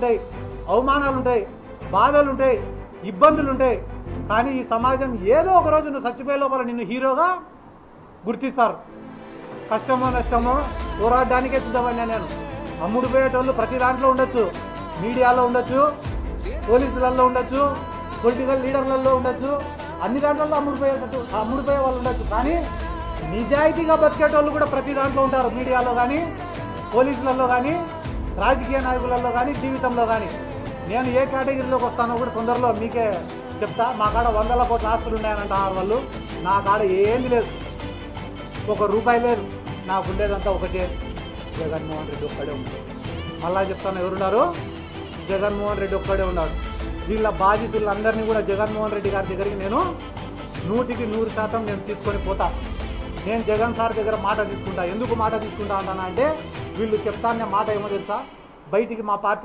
ఉంటాయి, అవమానాలు ఉంటాయి, బాధలు ఉంటాయి, ఇబ్బందులు ఉంటాయి. కానీ ఈ సమాజం ఏదో ఒక రోజు నువ్వు చచ్చిపోయే లోపల నిన్ను హీరోగా గుర్తిస్తారు. కష్టమో నష్టమో పోరాడడానికే సిద్ధమన్నా నేను. అమ్ముడు పోయేటోళ్ళు ప్రతి దాంట్లో ఉండొచ్చు, మీడియాలో ఉండొచ్చు, పోలీసులలో ఉండొచ్చు, పొలిటికల్ లీడర్లలో ఉండొచ్చు, అన్ని దాంట్లో అమ్ముడుపోయే వాళ్ళు ఉండొచ్చు. కానీ నిజాయితీగా బతికేటోళ్ళు కూడా ప్రతి దాంట్లో ఉంటారు, మీడియాలో కానీ, పోలీసులలో కానీ, రాజకీయ నాయకులలో కానీ, జీవితంలో కానీ. నేను ఏ కేటగిరీలోకి వస్తానో కూడా తొందరలో మీకే చెప్తా. మా కాడ 100 కోట్ల ఆస్తులు ఉన్నాయనంటారు వాళ్ళు. నా కాడ ఏంది లేదు, ₹1 లేదు. నాకు ఉండేదంతా ఒకటే, జగన్మోహన్ రెడ్డి ఒక్కడే ఉన్నాడు. మళ్ళా చెప్తాను, ఎవరున్నారు? జగన్మోహన్ రెడ్డి ఒక్కడే ఉన్నాడు. వీళ్ళ బాధితులందరినీ కూడా జగన్మోహన్ రెడ్డి గారి దగ్గరికి నేను 100% నేను తీసుకొని పోతా. నేను జగన్ సార్ దగ్గర మాట తీసుకుంటా. ఎందుకు మాట తీసుకుంటా అంటానా అంటే, వీళ్ళు చెప్తానే మాట ఏమో తెలుసా, బయటికి మా పార్టీ